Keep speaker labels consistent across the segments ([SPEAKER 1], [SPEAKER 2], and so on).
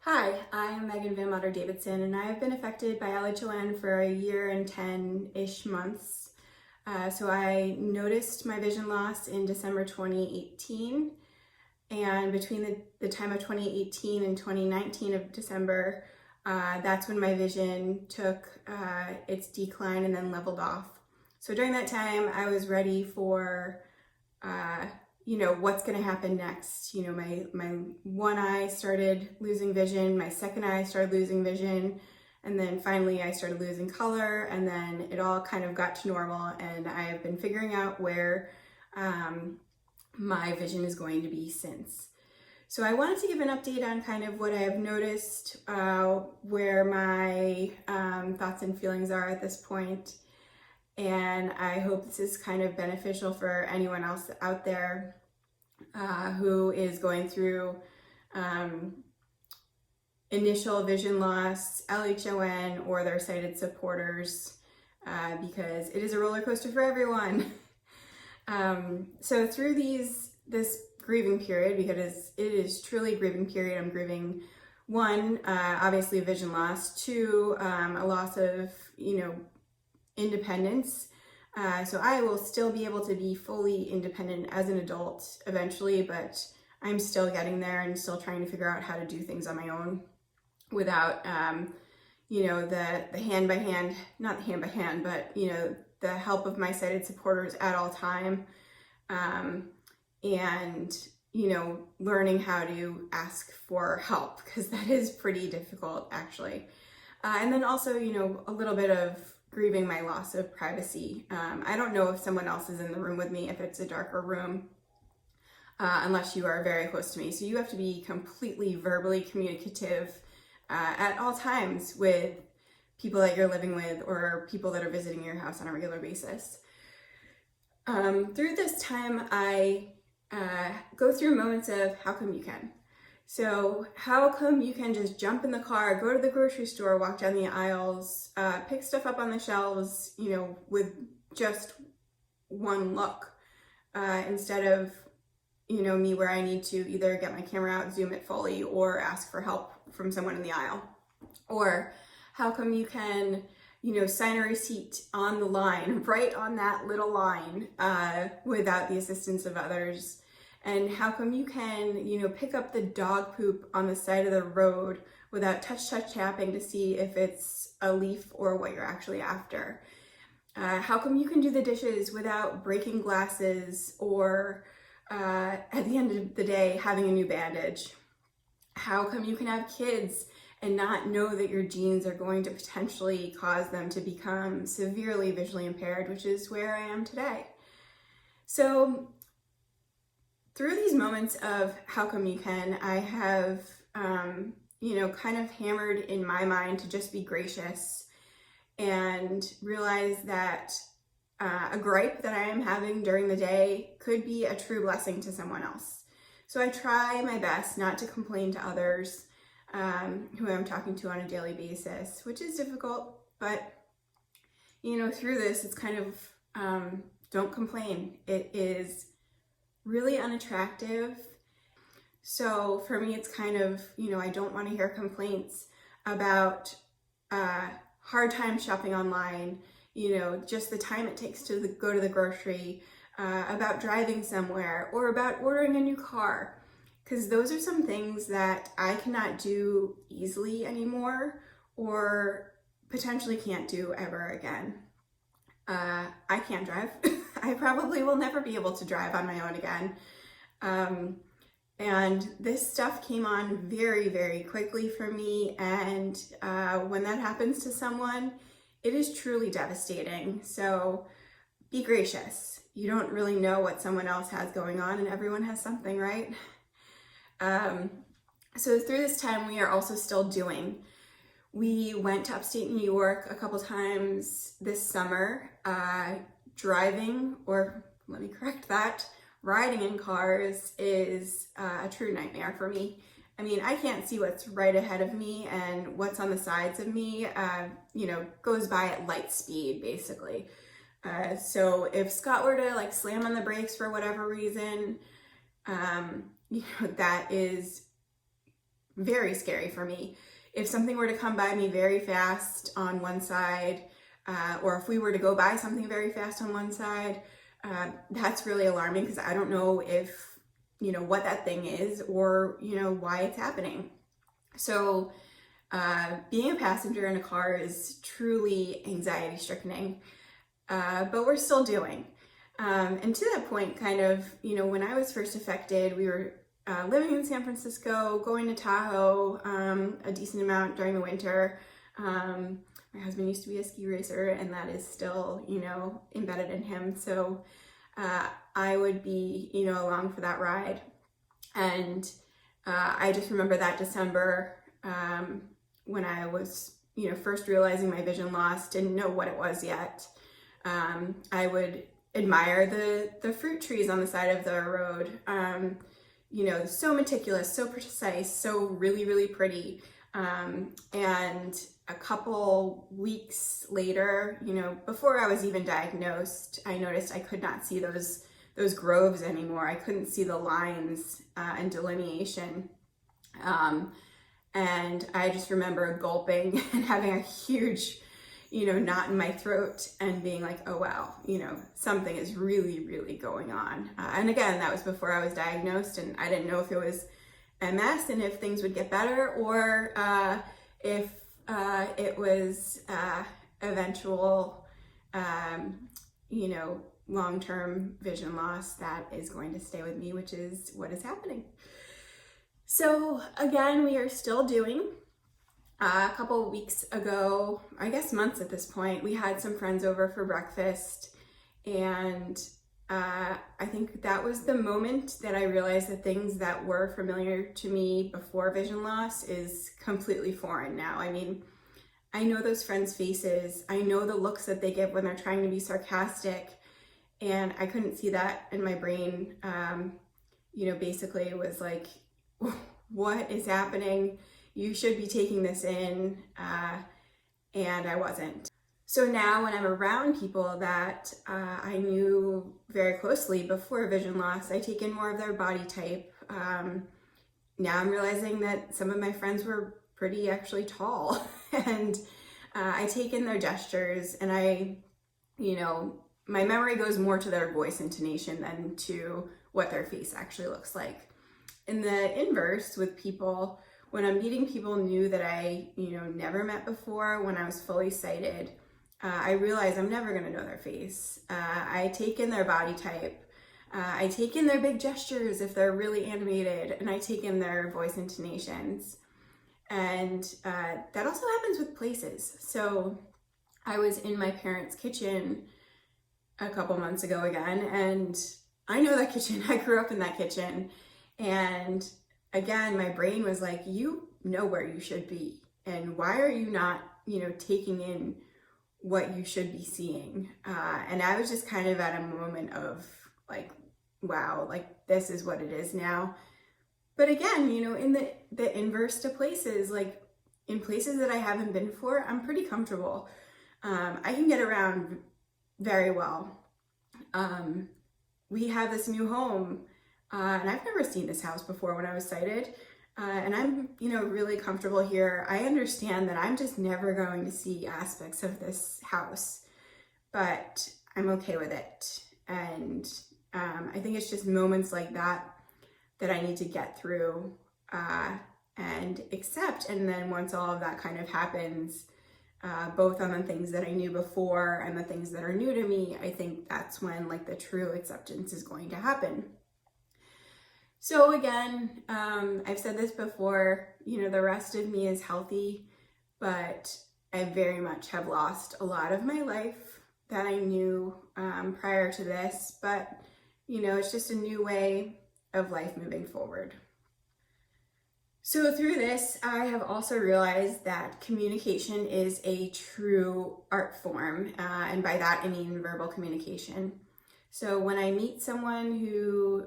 [SPEAKER 1] Hi, I'm Megan Van Motter Davidson, and I have been affected by LHON for a year and 10-ish months. So I noticed my vision loss in December 2018, and between the time of 2018 and 2019 of December, that's when my vision took its decline and then leveled off. So during that time, I was ready for what's going to happen next. My one eye started losing vision, my second eye started losing vision, and then finally I started losing color, and then it all kind of got to normal, and I have been figuring out where my vision is going to be since. So I wanted to give an update on kind of what I have noticed, where my thoughts and feelings are at this point. And I hope this is kind of beneficial for anyone else out there who is going through initial vision loss, LHON, or their sighted supporters, because it is a roller coaster for everyone. So through this grieving period, because it is truly a grieving period, I'm grieving one, obviously vision loss, two, a loss of, independence. So I will still be able to be fully independent as an adult eventually, but I'm still getting there and still trying to figure out how to do things on my own without, the hand by hand, not the hand by hand, but, the help of my sighted supporters at all time. And, learning how to ask for help, because that is pretty difficult actually. And then also, a little bit of grieving my loss of privacy. I don't know if someone else is in the room with me, if it's a darker room, unless you are very close to me. So you have to be completely verbally communicative at all times with people that you're living with or people that are visiting your house on a regular basis. Through this time, I go through moments of how come you can. So how come you can just jump in the car, go to the grocery store, walk down the aisles, pick stuff up on the shelves, with just one look, instead of, me where I need to either get my camera out, zoom it fully, or ask for help from someone in the aisle. Or how come you can, sign a receipt on the line, right on that little line, without the assistance of others. And how come you can, pick up the dog poop on the side of the road without touch tapping to see if it's a leaf or what you're actually after? How come you can do the dishes without breaking glasses or at the end of the day having a new bandage? How come you can have kids and not know that your genes are going to potentially cause them to become severely visually impaired, which is where I am today? So through these moments of how come you can, I have, kind of hammered in my mind to just be gracious and realize that a gripe that I am having during the day could be a true blessing to someone else. So I try my best not to complain to others who I'm talking to on a daily basis, which is difficult, but, through this, it's kind of, don't complain. It is really unattractive. So for me, it's kind of, I don't want to hear complaints about hard time shopping online, just the time it takes to go to the grocery, about driving somewhere, or about ordering a new car. Because those are some things that I cannot do easily anymore, or potentially can't do ever again. I can't drive. I probably will never be able to drive on my own again. And this stuff came on very, very quickly for me. And when that happens to someone, it is truly devastating. So be gracious. You don't really know what someone else has going on, and everyone has something, right? So through this time, we are also still doing. We went to upstate New York a couple times this summer. Driving, or let me correct that, riding in cars is a true nightmare for me. I mean, I can't see what's right ahead of me, and what's on the sides of me, goes by at light speed, basically. So if Scott were to slam on the brakes for whatever reason, that is very scary for me. If something were to come by me very fast on one side, or if we were to go by something very fast on one side, that's really alarming because I don't know if, what that thing is or, why it's happening. So being a passenger in a car is truly anxiety stricken, but we're still doing. And to that point, kind of, when I was first affected, we were living in San Francisco, going to Tahoe a decent amount during the winter. My husband used to be a ski racer, and that is still, embedded in him. So I would be, along for that ride. And I just remember that December when I was, first realizing my vision loss, didn't know what it was yet. I would admire the fruit trees on the side of the road. So meticulous, so precise, so really, really pretty. And a couple weeks later, before I was even diagnosed, I noticed I could not see those groves anymore. I couldn't see the lines and delineation. And I just remember gulping and having a huge, knot in my throat and being like, oh wow, something is really, really going on. And again, that was before I was diagnosed, and I didn't know if it was MS and if things would get better, or if it was eventual, long-term vision loss that is going to stay with me, which is what is happening. So again, we are still doing. A couple of weeks ago, I guess months at this point, we had some friends over for breakfast, and I think that was the moment that I realized that things that were familiar to me before vision loss is completely foreign now. I mean, I know those friends' faces, I know the looks that they give when they're trying to be sarcastic, and I couldn't see that in my brain. Basically it was like, what is happening? You should be taking this in, and I wasn't. So now when I'm around people that I knew very closely before vision loss, I take in more of their body type. Now I'm realizing that some of my friends were pretty actually tall, and I take in their gestures, and my memory goes more to their voice intonation than to what their face actually looks like. In the inverse with people, when I'm meeting people new that I, never met before, when I was fully sighted, I realize I'm never gonna know their face. I take in their body type. I take in their big gestures if they're really animated, and I take in their voice intonations. And that also happens with places. So I was in my parents' kitchen a couple months ago again, and I know that kitchen. I grew up in that kitchen. And again, my brain was like, you know where you should be, and why are you not, taking in what you should be seeing? And I was just kind of at a moment of like, wow, like this is what it is now. But again, in the inverse to places, like in places that I haven't been before, I'm pretty comfortable. I can get around very well. We have this new home, and I've never seen this house before when I was sighted. And I'm, really comfortable here. I understand that I'm just never going to see aspects of this house, but I'm okay with it. And I think it's just moments like that that I need to get through and accept. And then once all of that kind of happens, both on the things that I knew before and the things that are new to me, I think that's when like the true acceptance is going to happen. So again, I've said this before, the rest of me is healthy, but I very much have lost a lot of my life that I knew prior to this, but it's just a new way of life moving forward. So through this, I have also realized that communication is a true art form, and by that I mean verbal communication. So when I meet someone who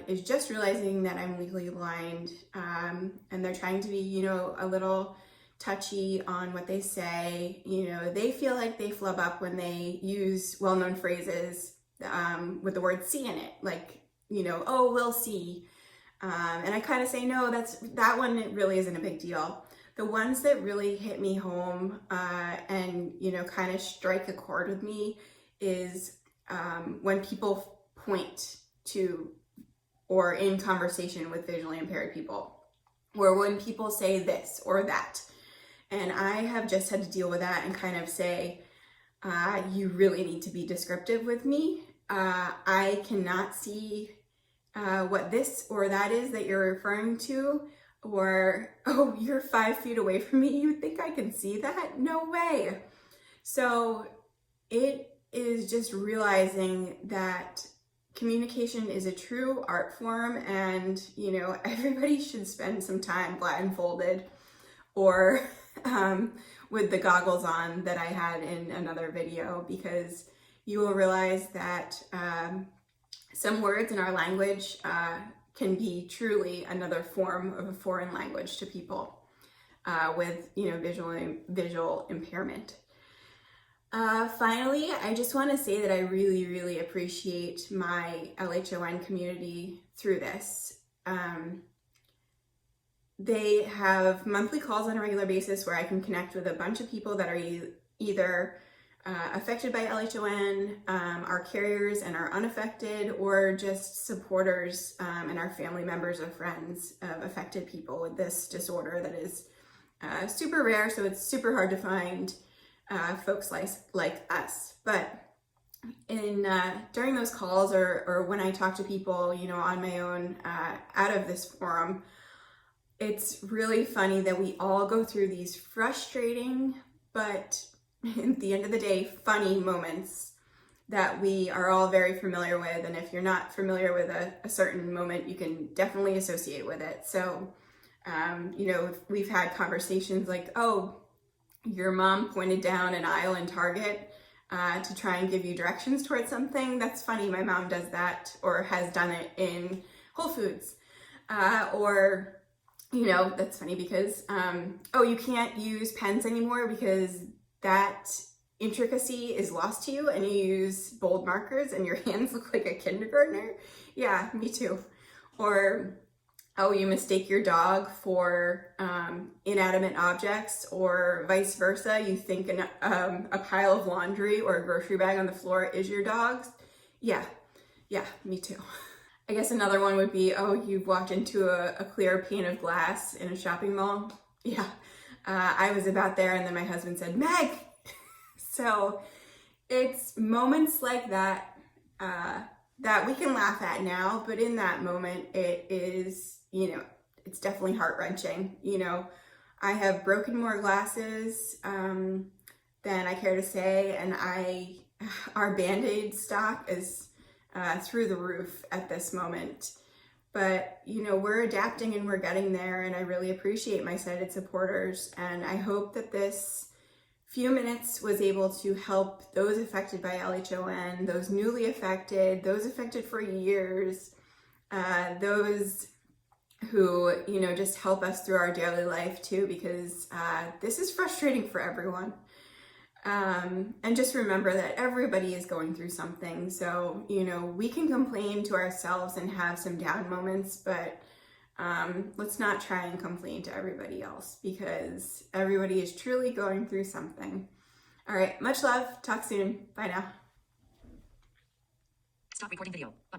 [SPEAKER 1] is just realizing that I'm legally blind, and they're trying to be, a little touchy on what they say, they feel like they flub up when they use well-known phrases with the word see in it, like, oh, we'll see. And I kind of say, no, that one, it really isn't a big deal. The ones that really hit me home and, you know, kind of strike a chord with me is when people point to or in conversation with visually impaired people, or when people say this or that. And I have just had to deal with that and kind of say, you really need to be descriptive with me. I cannot see what this or that is that you're referring to. Or, oh, you're 5 feet away from me. You think I can see that? No way. So it is just realizing that communication is a true art form, and, you know, everybody should spend some time blindfolded or with the goggles on that I had in another video, because you will realize that some words in our language can be truly another form of a foreign language to people with, you know, visual impairment. Finally, I just want to say that I really, really appreciate my LHON community through this. They have monthly calls on a regular basis where I can connect with a bunch of people that are either affected by LHON, our carriers and are unaffected, or just supporters and our family members or friends of affected people with this disorder that is super rare, so it's super hard to find folks like us. But during those calls or when I talk to people, you know, on my own out of this forum, it's really funny that we all go through these frustrating, but at the end of the day, funny moments that we are all very familiar with. And if you're not familiar with a certain moment, you can definitely associate with it. So, you know, we've had conversations like, oh, your mom pointed down an aisle in Target to try and give you directions towards something. That's funny. My mom does that, or has done it in Whole Foods. Or, you know, that's funny because, oh, you can't use pens anymore because that intricacy is lost to you and you use bold markers and your hands look like a kindergartner. Yeah, me too. Or, oh, you mistake your dog for inanimate objects, or vice versa. You think a pile of laundry or a grocery bag on the floor is your dog's. Yeah, me too. I guess another one would be, oh, you've walked into a clear pane of glass in a shopping mall. Yeah, I was about there and then my husband said, Meg! So it's moments like that that we can laugh at now, but in that moment it is, you know, it's definitely heart-wrenching. You know, I have broken more glasses than I care to say, and our Band-Aid stock is through the roof at this moment. But, you know, we're adapting and we're getting there, and I really appreciate my sighted supporters, and I hope that this few minutes was able to help those affected by LHON, those newly affected, those affected for years, those who, you know, just help us through our daily life too, because this is frustrating for everyone. And just remember that everybody is going through something. So, you know, we can complain to ourselves and have some down moments, but let's not try and complain to everybody else, because everybody is truly going through something. All right, much love. Talk soon. Bye now. Stop recording video. Button.